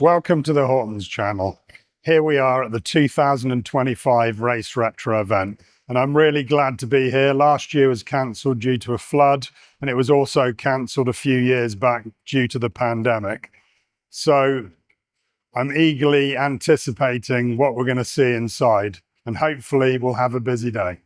Welcome to the Hortons channel. Here we are at the 2025 Race Retro event, and I'm really glad to be here. Last year was cancelled due to a flood, and it was also cancelled a few years back due to the pandemic. So I'm eagerly anticipating what we're going to see inside, and hopefully we'll have a busy day.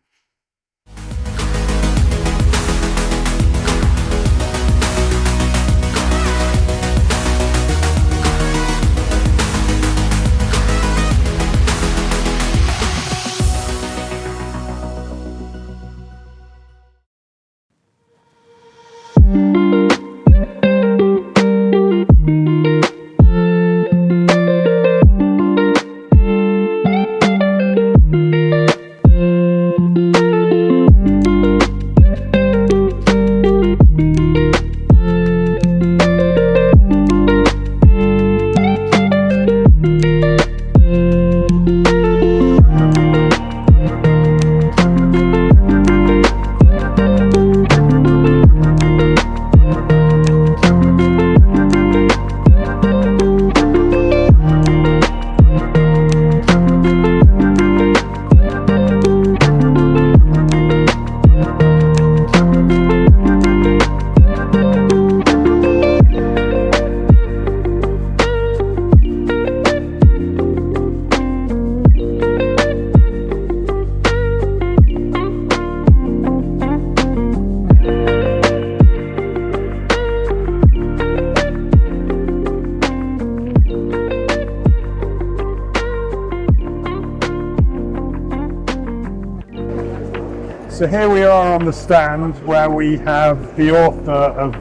So here we are on the stand where we have the author of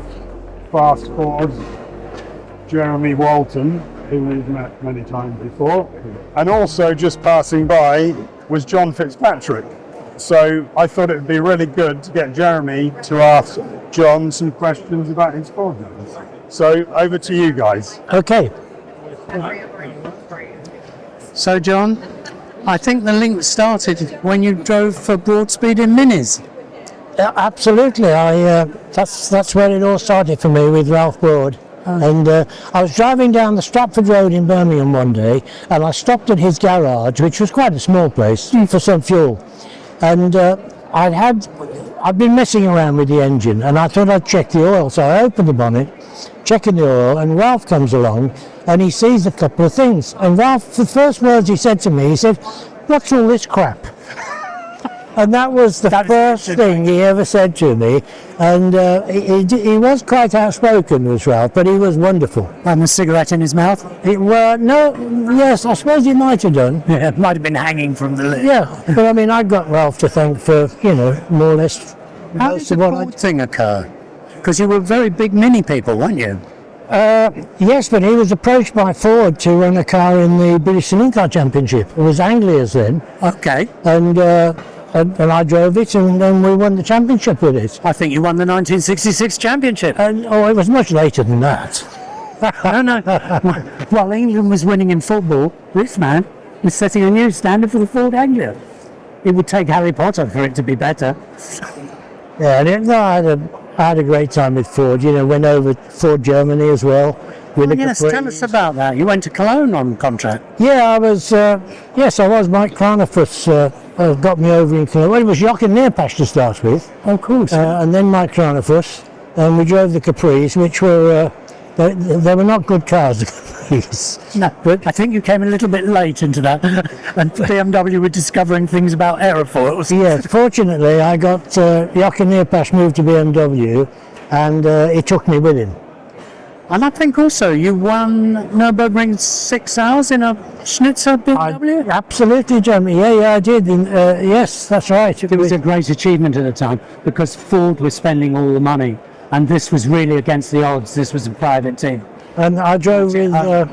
Fast Forward, Jeremy Walton, who we've met many times before. And also just passing by was John Fitzpatrick. So I thought it would be really good to get Jeremy to ask John some questions about his Ford. So over to you guys. Okay. So John, I think the link started when you drove for Broad Speed in Minis. Absolutely. That's where it all started for me with Ralph Broad. And I was driving down the Stratford Road in Birmingham one day, and I stopped at his garage, which was quite a small place, for some fuel. And I'd been messing around with the engine, and I thought I'd check the oil. So I opened the bonnet, checking the oil, and Ralph comes along, and he sees a couple of things. And Ralph, the first words he said to me, he said, "What's all this crap?" And that was the first thing he ever said to me. And he was quite outspoken, was Ralph, but he was wonderful. And the cigarette in his mouth? Yes, I suppose he might have done. Yeah, it might have been hanging from the lid. Yeah, but I mean, I got Ralph to thank for, more or less. How did the Ford thing occur? Because you were very big Mini people, weren't you? Yes, but he was approached by Ford to run a car in the British Saloon Car Championship. It was Anglia's then. Okay. And I drove it, and then we won the championship with it. I think you won the 1966 championship. It was much later than that. No. While England was winning in football, this man was setting a new standard for the Ford Anglia. It would take Harry Potter for it to be better. Yeah, I had a great time with Ford. Went over Ford Germany as well. Yes, tell us about that. You went to Cologne on contract. Yeah, I was. Yes, I was. Mike Cranafus got me over in Cologne. Well, it was Jochen Neerpasch to start with. Of course. And then Mike Cranafus, and we drove the Capris, which were they were not good cars. The Capris. No, but I think you came a little bit late into that, and BMW were discovering things about aerofoils. Yes, fortunately, I got Jochen Neerpasch moved to BMW, and he took me with him. And I think also you won Nürburgring 6 hours in a Schnitzer BMW? Absolutely, Jeremy. Yeah, I did. Yes, that's right. It was a great achievement at the time because Ford was spending all the money, and this was really against the odds. This was a private team. And I drove with... I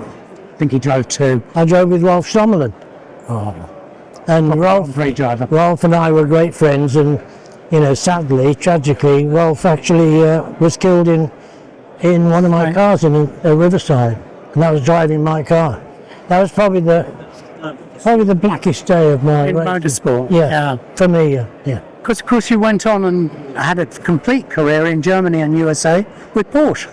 think he drove two. I drove with Rolf Sommerlin. Oh. And Rolf and I were great friends, and, sadly, tragically, Rolf actually was killed in one of my cars in Riverside, and that was driving my car. That was probably the blackest day of my race. Motorsport. Yeah, for me, yeah. Because of course you went on and had a complete career in Germany and USA with Porsche.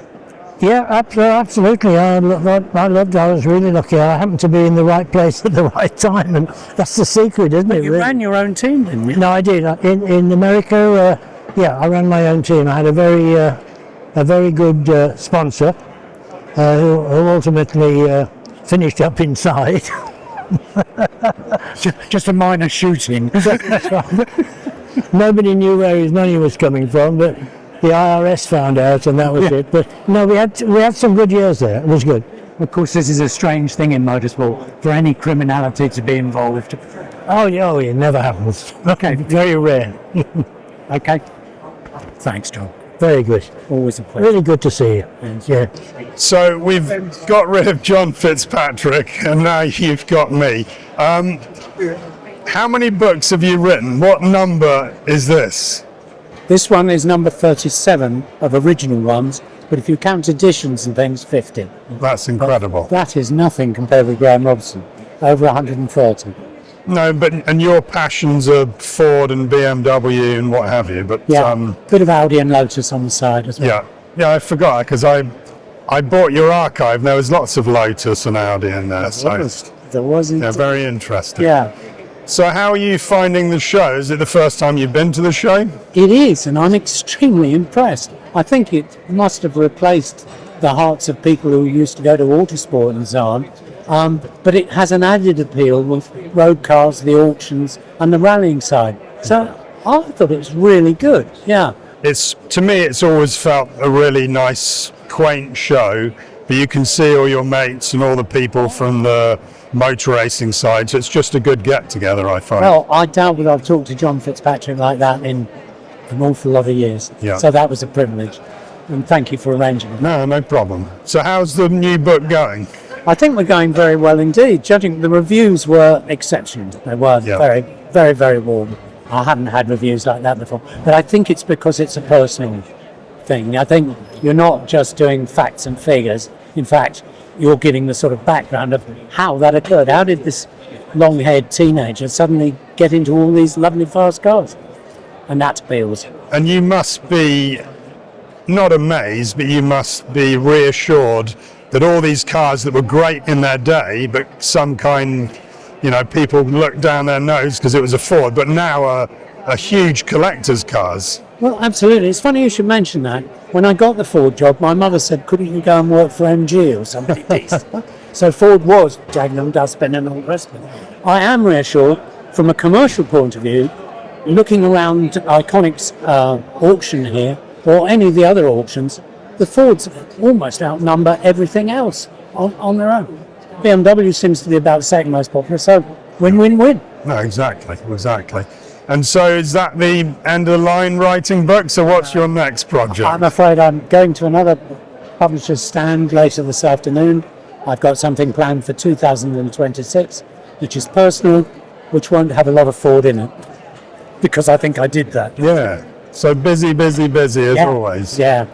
Yeah, absolutely. I loved it. I was really lucky. I happened to be in the right place at the right time, and that's the secret, isn't it? You really? ran your own team, didn't you? No, I did. In America, yeah, I ran my own team. I had a very good sponsor who ultimately finished up inside. Just a minor shooting. Nobody knew where his money was coming from, but the IRS found out, and that was it. But no, we had some good years there. It was good. Of course, this is a strange thing in motorsport for any criminality to be involved. Oh, yeah, it never happens. Okay, Very rare. okay. Thanks, John. Very good. Always a pleasure. Really good to see you. Yeah. So we've got rid of John Fitzpatrick, and now you've got me. How many books have you written? What number is this? This one is number 37 of original ones, but if you count editions and things, 50. That's incredible. That is nothing compared with Graham Robson. Over 130. No, and your passions are Ford and BMW and what have you. But Yeah, bit of Audi and Lotus on the side as well. yeah, I forgot because I bought your archive. There was lots of Lotus and Audi in there. There wasn't. Yeah, very interesting. Yeah, So how are you finding the show? Is it the first time you've been to the show? it is, and I'm extremely impressed. I think it must have replaced the hearts of people who used to go to Autosport and so on. But it has an added appeal with road cars, the auctions, and the rallying side. So I thought it was really good. Yeah. To me, it's always felt a really nice, quaint show. But you can see all your mates and all the people from the motor racing side. So it's just a good get together, I find. Well, I doubt that I've talked to John Fitzpatrick like that in an awful lot of years. Yeah. So that was a privilege. And thank you for arranging it. No problem. So how's the new book going? I think we're going very well indeed. Judging the reviews were exceptional. They were very, very, very warm. I haven't had reviews like that before. But I think it's because it's a personal thing. I think you're not just doing facts and figures. In fact, you're giving the sort of background of how that occurred. How did this long-haired teenager suddenly get into all these lovely fast cars? And that appeals. And you must be not amazed, but you must be reassured that all these cars that were great in their day, but people looked down their nose because it was a Ford, but now are huge collectors' cars. Well, absolutely. It's funny you should mention that. When I got the Ford job, my mother said, couldn't you go and work for MG or somebody decent? So Ford was Dagenham, Dustbin and all the rest of it. I am reassured from a commercial point of view, looking around Iconic's auction here, or any of the other auctions, the Fords almost outnumber everything else on their own. BMW seems to be about the second most popular, so win-win-win. No, exactly. And so is that the end of the line writing books, or what's your next project? I'm afraid I'm going to another publisher's stand later this afternoon. I've got something planned for 2026, which is personal, which won't have a lot of Ford in it, because I think I did that. Yeah, so busy as always. Yeah,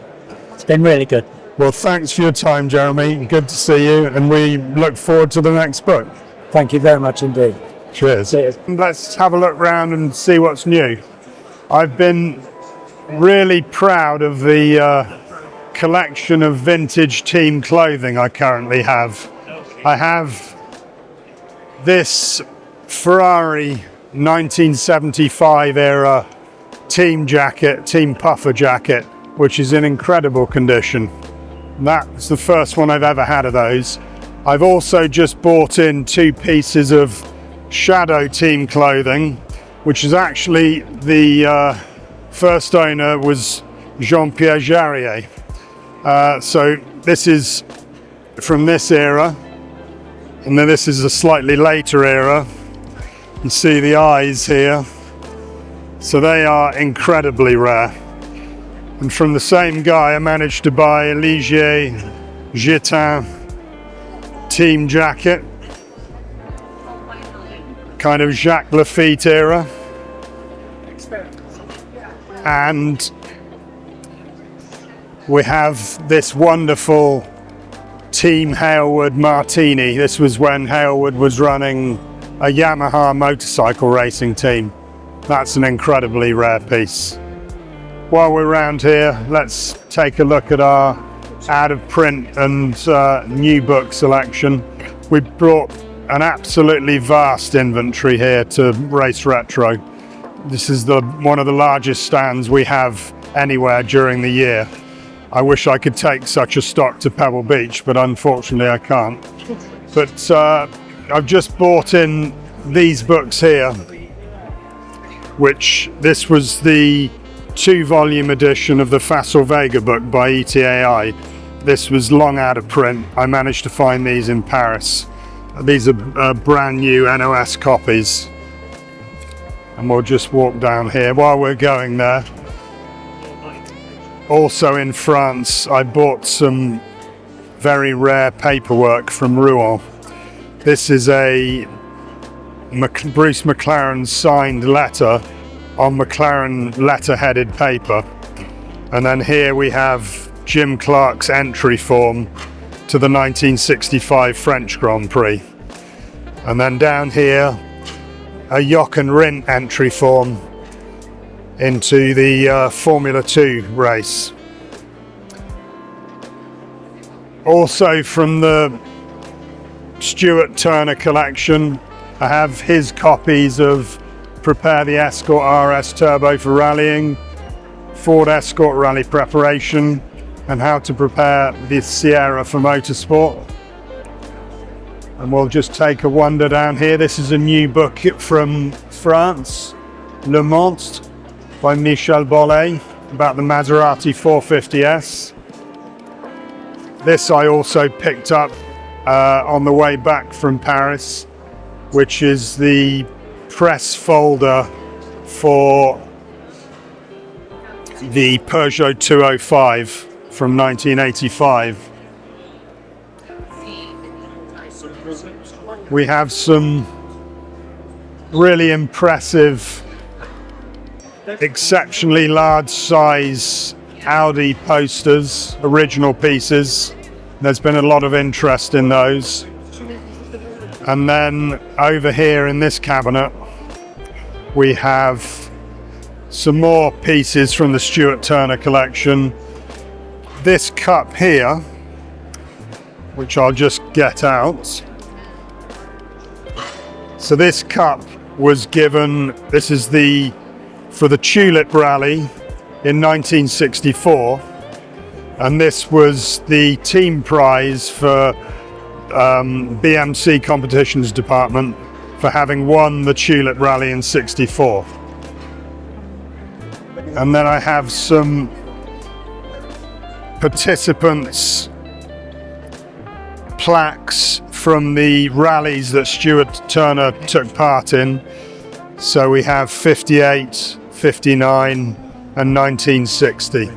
it's been really good. Well, thanks for your time, Jeremy. Good to see you, and we look forward to the next book. Thank you very much indeed. Cheers. Cheers. Let's have a look round and see what's new. I've been really proud of the collection of vintage team clothing I currently have. I have this Ferrari 1975 era team puffer jacket, which is in incredible condition. That's the first one I've ever had of those. I've also just bought in 2 pieces of Shadow team clothing, which is actually the first owner was Jean-Pierre Jarier. So this is from this era, and then this is a slightly later era. You see the eyes here. So they are incredibly rare. And from the same guy, I managed to buy a Ligier Gitin team jacket, kind of Jacques Lafitte era. And we have this wonderful Team Hailwood Martini. This was when Hailwood was running a Yamaha motorcycle racing team. That's an incredibly rare piece. While we're around here, let's take a look at our out of print and new book selection. We brought an absolutely vast inventory here to Race Retro. This is one of the largest stands we have anywhere during the year. I wish I could take such a stock to Pebble Beach, but unfortunately I can't. But I've just bought in these books here, which this was the 2-volume edition of the Facile Vega book by ETAI. This was long out of print. I managed to find these in Paris. These are brand new NOS copies. And we'll just walk down here while we're going there. Also in France, I bought some very rare paperwork from Rouen. This is a Bruce McLaren signed letter on McLaren letter-headed paper. And then here we have Jim Clark's entry form to the 1965 French Grand Prix. And then down here, a Jochen Rindt entry form into the Formula 2 race. Also from the Stuart Turner collection, I have his copies of Prepare the Escort RS Turbo for Rallying, Ford Escort Rally Preparation, and How to Prepare the Sierra for Motorsport. And we'll just take a wander down here. This is a new book from France, Le Monstre, by Michel Bollet, about the Maserati 450S. This I also picked up on the way back from Paris, which is the press folder for the Peugeot 205 from 1985. We have some really impressive, exceptionally large size Audi posters, original pieces. There's been a lot of interest in those. And then over here in this cabinet, we have some more pieces from the Stuart Turner collection. This cup here, which I'll just get out. So this cup was given, this is for the Tulip Rally in 1964, and this was the team prize for BMC competitions department for having won the Tulip Rally in 64. And then I have some participants' plaques from the rallies that Stuart Turner took part in. So we have 58, 59 and 1960.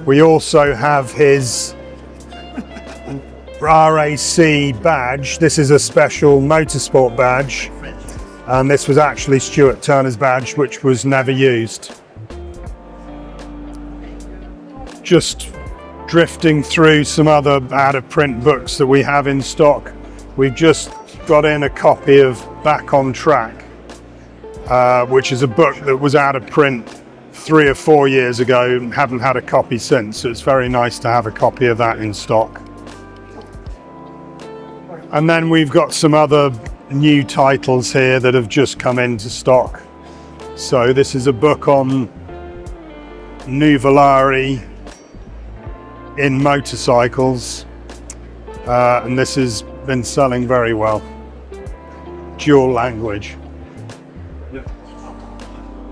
We also have his RAC badge. This is a special motorsport badge, and this was actually Stuart Turner's badge, which was never used. Just drifting through some other out-of-print books that we have in stock. We've just got in a copy of Back on Track, which is a book that was out of print 3 or 4 years ago and haven't had a copy since, so it's very nice to have a copy of that in stock. And then we've got some other new titles here that have just come into stock. So this is a book on Nuvolari in motorcycles, and this has been selling very well. Dual language.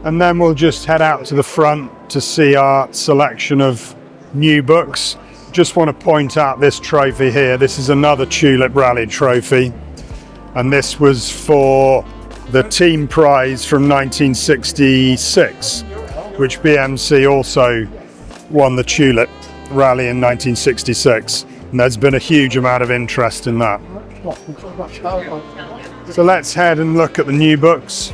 And then we'll just head out to the front to see our selection of new books. Just want to point out this trophy here. This is another Tulip Rally trophy, and this was for the team prize from 1966, which BMC also won the Tulip Rally in 1966, and there's been a huge amount of interest in that. So let's head and look at the new books.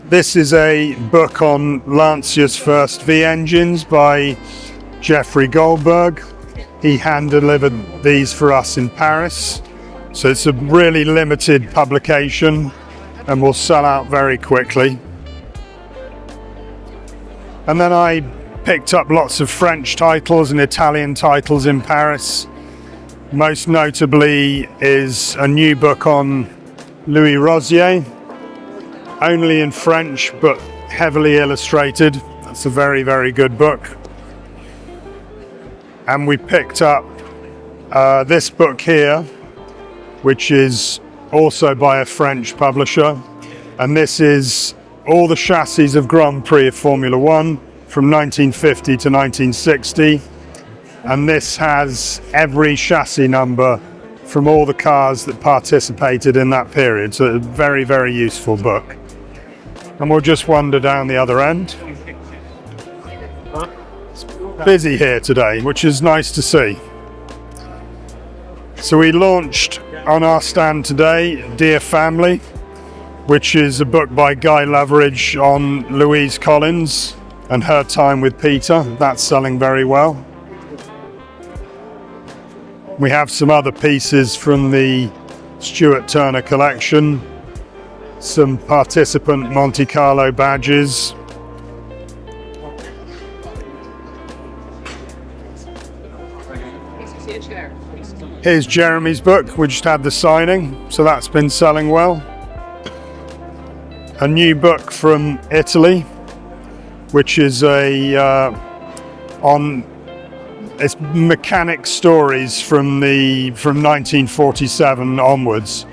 This is a book on Lancia's first V engines by Jeffrey Goldberg. He hand delivered these for us in Paris, so it's a really limited publication and will sell out very quickly. And then I picked up lots of French titles and Italian titles in Paris. Most notably is a new book on Louis Rosier, only in French but heavily illustrated. That's a very, very good book. And we picked up this book here, which is also by a French publisher. And this is all the chassis of Grand Prix of Formula One from 1950 to 1960. And this has every chassis number from all the cars that participated in that period. So a very, very useful book. And we'll just wander down the other end. It's busy here today, which is nice to see. So we launched on our stand today, Dear Family, which is a book by Guy Loveridge on Louise Collins and her time with Peter. That's selling very well. We have some other pieces from the Stuart Turner collection, some participant Monte Carlo badges. Here's Jeremy's book. We just had the signing, so that's been selling well. A new book from Italy, which is it's mechanic stories from 1947 onwards.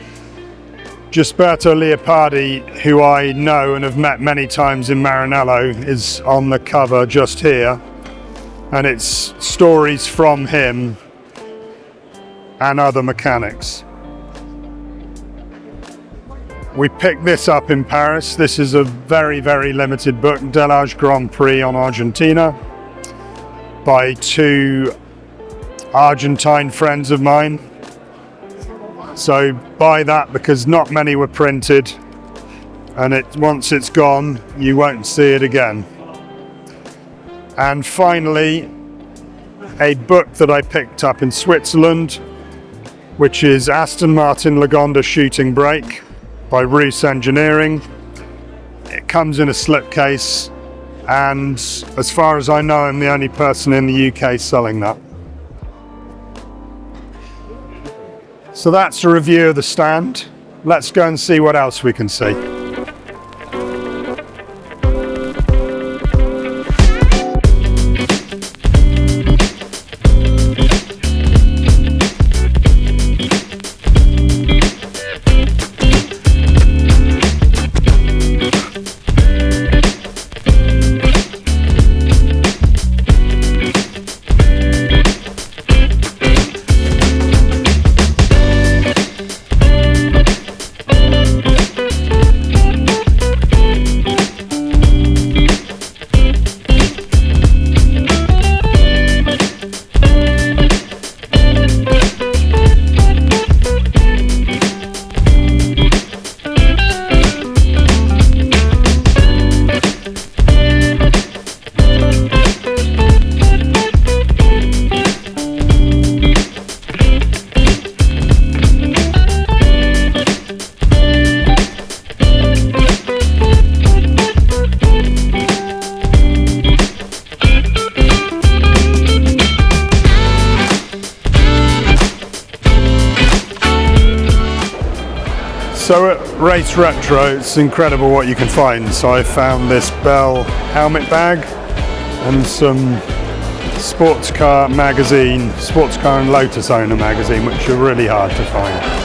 Gisberto Leopardi, who I know and have met many times in Maranello, is on the cover just here, and it's stories from him and other mechanics. We picked this up in Paris. This is a very, very limited book, Delage Grand Prix on Argentina, by two Argentine friends of mine. So buy that because not many were printed, and once it's gone, you won't see it again. And finally, a book that I picked up in Switzerland, which is Aston Martin Lagonda Shooting Brake by Roos Engineering. It comes in a slipcase, and as far as I know, I'm the only person in the UK selling that. So that's a review of the stand. Let's go and see what else we can see. So at Race Retro, it's incredible what you can find. So I found this Bell helmet bag and some sports car magazine, sports car and Lotus owner magazine, which are really hard to find.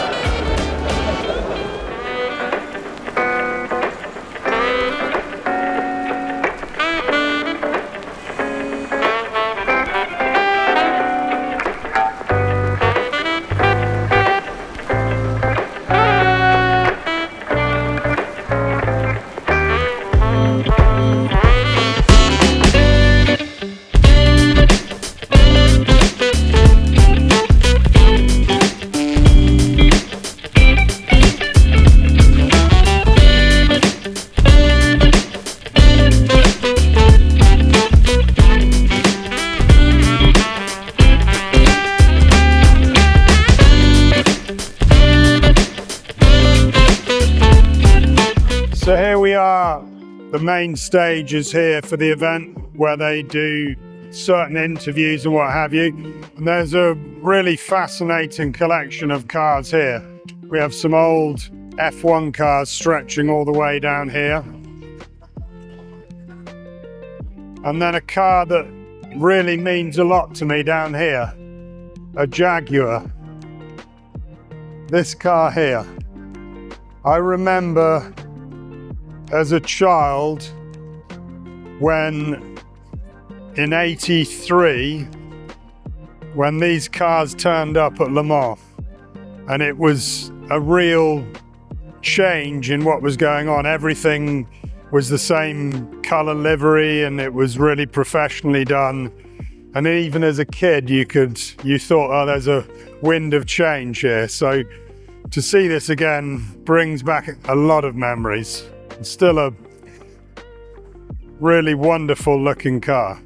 The main stage is here for the event where they do certain interviews and what have you. And there's a really fascinating collection of cars here. We have some old F1 cars stretching all the way down here. And then a car that really means a lot to me down here, a Jaguar. This car here. I remember as a child when in '83, when these cars turned up at Le Mans, and it was a real change in what was going on. Everything was the same color livery and it was really professionally done. And even as a kid, you thought, oh, there's a wind of change here. So to see this again brings back a lot of memories. It's still a really wonderful looking car.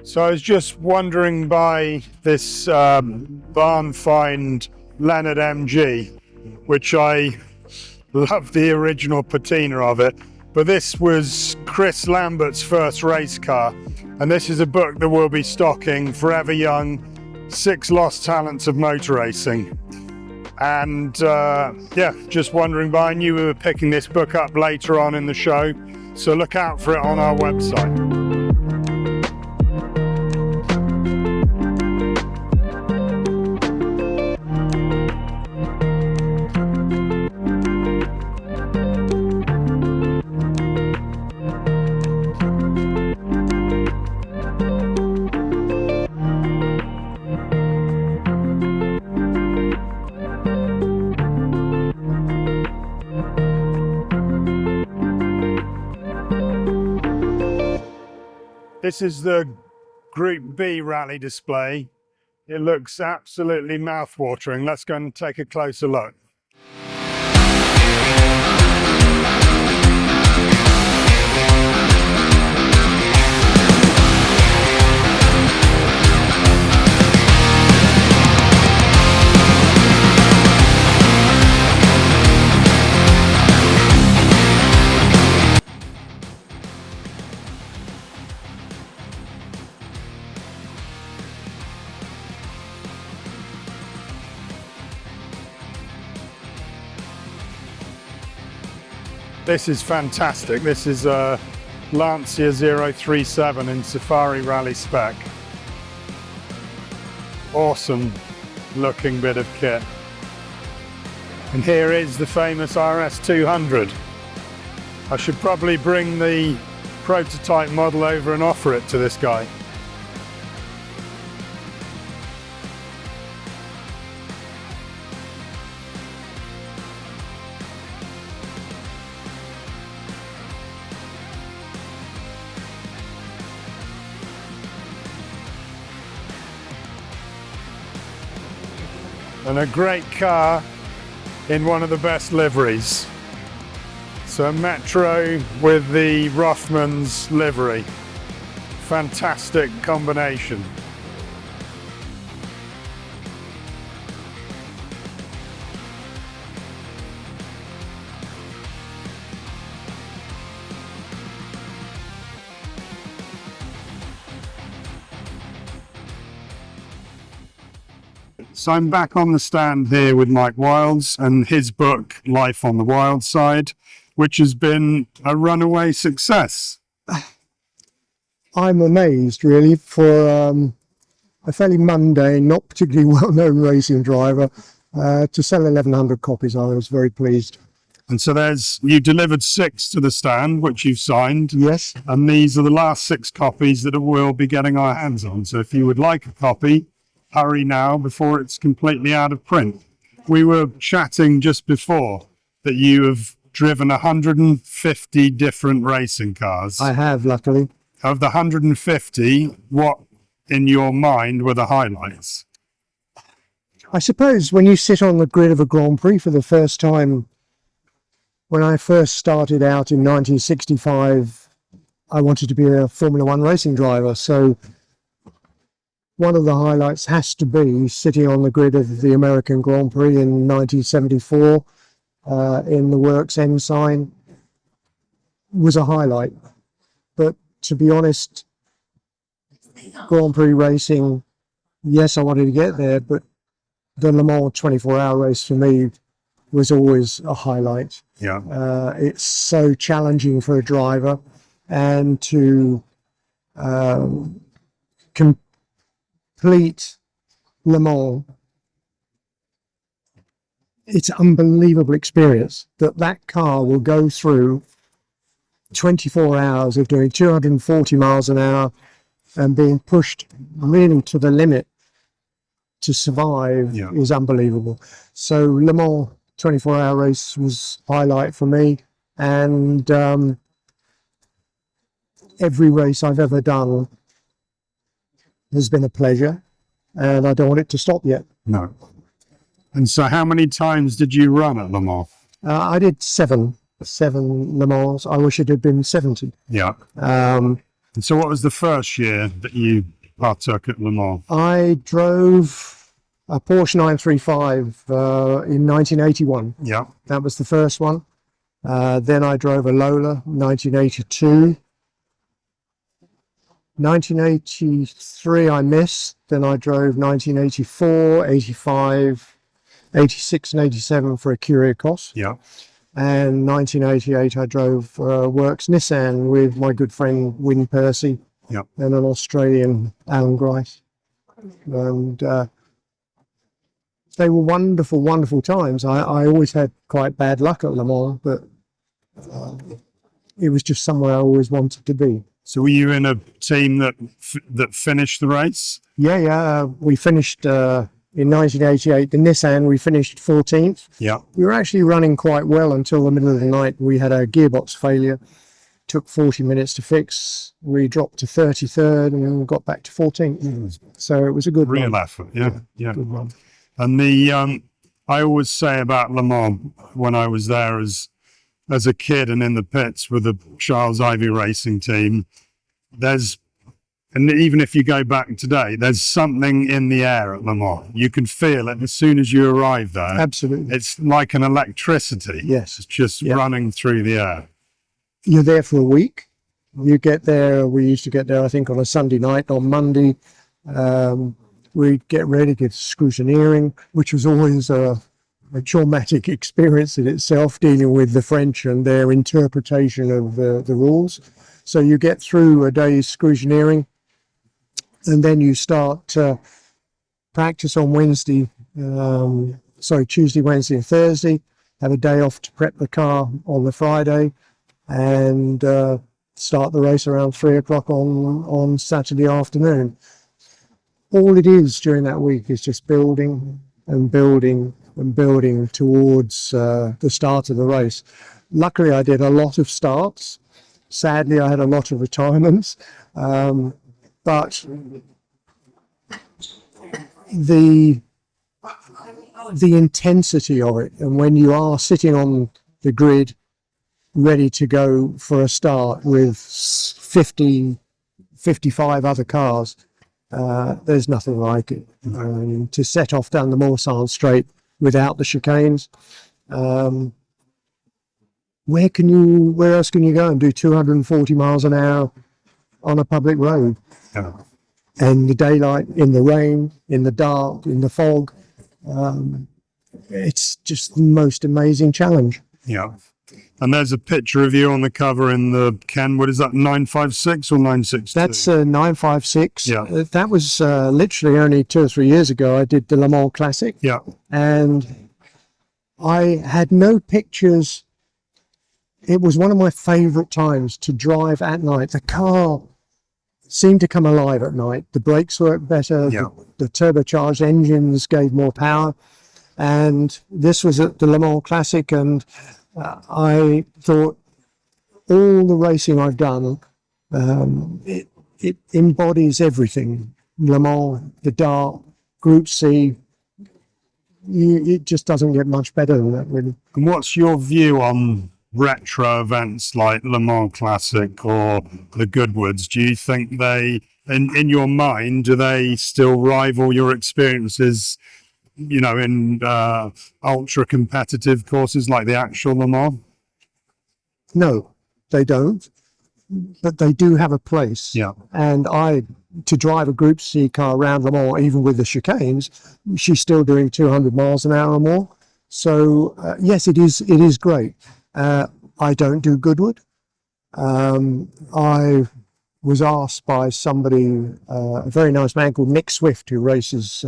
So I was just wandering by this barn find Leonard MG, which I love the original patina of it. But this was Chris Lambert's first race car. And this is a book that we'll be stocking, Forever Young, 6 Lost Talents of Motor Racing. And yeah, just wandering by. I knew we were picking this book up later on in the show. So look out for it on our website. This is the Group B rally display. It looks absolutely mouth-watering. Let's go and take a closer look. This is fantastic. This is a Lancia 037 in Safari Rally spec. Awesome looking bit of kit. And here is the famous RS200. I should probably bring the prototype model over and offer it to this guy. And a great car in one of the best liveries. So Metro with the Rothmans livery. Fantastic combination. So I'm back on the stand here with Mike Wilds and his book, Life on the Wild Side, which has been a runaway success. I'm amazed, really, for a fairly mundane, not particularly well-known racing driver to sell 1,100 copies. I was very pleased. And so you delivered 6 to the stand, which you've signed. Yes. And these are the last 6 copies that we'll be getting our hands on. So if you would like a copy, hurry now before it's completely out of print. We were chatting just before that you have driven 150 different racing cars. I have, luckily. Of the 150, what in your mind were the highlights? I suppose when you sit on the grid of a Grand Prix for the first time, when I first started out in 1965, I wanted to be a Formula One racing driver. So one of the highlights has to be sitting on the grid of the American Grand Prix in 1974 in the Works Ensign was a highlight. But to be honest, Grand Prix racing, yes, I wanted to get there, but the Le Mans 24-hour race for me was always a highlight. Yeah. It's so challenging for a driver, and to complete Le Mans, it's an unbelievable experience that car will go through 24 hours of doing 240 miles an hour and being pushed really to the limit to survive is unbelievable. So Le Mans 24-hour race was a highlight for me, and every race I've ever done has been a pleasure, and I don't want it to stop yet. No. And so how many times did you run at Le Mans? I did seven Le Mans. I wish it had been 70. Yeah. And so what was the first year that you partook at Le Mans? I drove a Porsche 935 in 1981. Yeah. That was the first one. Then I drove a Lola 1982. 1983 I missed. Then I drove 1984, 85, 86 and 87 for a Curiacos. Yeah. And 1988 I drove Works Nissan with my good friend Wyn Percy. Yeah. And an Australian Alan Grice. And they were wonderful, wonderful times. I always had quite bad luck at Le Mans, but it was just somewhere I always wanted to be. So were you in a team that finished the race? Yeah. We finished in 1988, the Nissan, we finished 14th. Yeah. We were actually running quite well until the middle of the night. We had a gearbox failure. Took 40 minutes to fix. We dropped to 33rd and then got back to 14th. So it was a good real run. effort. Yeah. Good run. And I always say about Le Mans when I was there as a kid and in the pits with the Charles Ivy racing team, and even if you go back today, there's something in the air at Le Mans. You can feel it as soon as you arrive there. Absolutely. It's like an electricity. Yes. It's just running through the air. You're there for a week. You get there, we used to get there, I think, on a Sunday night. On Monday, we'd get ready, get scrutineering, which was always a traumatic experience in itself, dealing with the French and their interpretation of the rules. So you get through a day's scrutineering, and then you start practice on Tuesday, Wednesday and Thursday, have a day off to prep the car on the Friday, and start the race around 3 o'clock on Saturday afternoon. All it is during that week is just building and building and building towards the start of the race. Luckily, I did a lot of starts. Sadly, I had a lot of retirements, but the intensity of it, and when you are sitting on the grid ready to go for a start with 50, 55 other cars, there's nothing like it. To set off down the Morsal Straight without the chicanes, where else can you go and do 240 miles an hour on a public road? Yeah. And the daylight, in the rain, in the dark, in the fog, it's just the most amazing challenge. Yeah. And there's a picture of you on the cover in the Ken, what is that, 956 or 962? That's 956. Yeah. That was literally only 2 or 3 years ago. I did the Le Mans Classic. Yeah. And I had no pictures. It was one of my favourite times to drive at night. The car seemed to come alive at night. The brakes worked better. Yeah. The turbocharged engines gave more power. And this was at the Le Mans Classic, and I thought all the racing I've done, it embodies everything. Le Mans, the Dart, Group C, it just doesn't get much better than that, really. And what's your view on retro events like Le Mans Classic or the Goodwoods, do you think they, in your mind, do they still rival your experiences, you know, in ultra competitive courses like the actual Le Mans? No, they don't, but they do have a place. Yeah. And to drive a Group C car around Le Mans, even with the chicanes, she's still doing 200 miles an hour or more. So yes, it is great. I don't do Goodwood. I was asked by somebody, a very nice man called Nick Swift, who races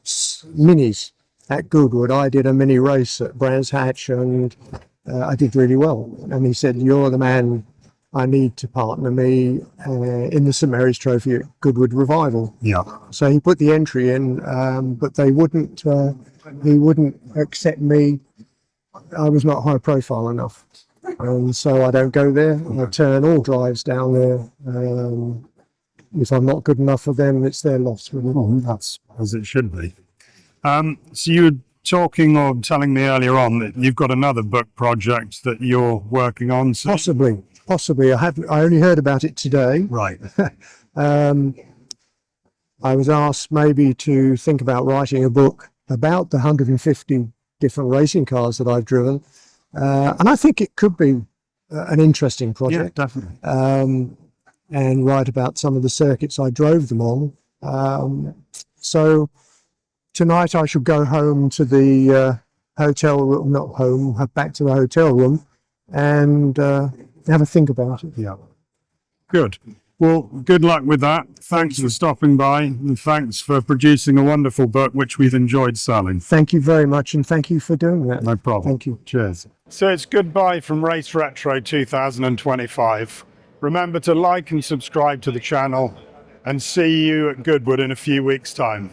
minis at Goodwood. I did a mini race at Brands Hatch, and I did really well. And he said, "You're the man I need to partner me in the St Mary's Trophy at Goodwood Revival." Yeah. So he put the entry in, but they wouldn't. He wouldn't accept me. I was not high profile enough, and so I don't go there. I turn all drives down there. If I'm not good enough for them, it's their loss. Really. Well, that's as it should be. So you were talking or telling me earlier on that you've got another book project that you're working on. So... Possibly. I only heard about it today. Right. I was asked maybe to think about writing a book about the 150 different racing cars that I've driven, and I think it could be an interesting project. Yeah, definitely. And write about some of the circuits I drove them on. So tonight I shall go home to the hotel room, not home, back to the hotel room, and have a think about it. Yeah. Good. Well, good luck with that. Thanks for stopping by, and thanks for producing a wonderful book, which we've enjoyed selling. Thank you very much, and thank you for doing that. No problem. Thank you. Cheers. So it's goodbye from Race Retro 2025. Remember to like and subscribe to the channel, and see you at Goodwood in a few weeks' time.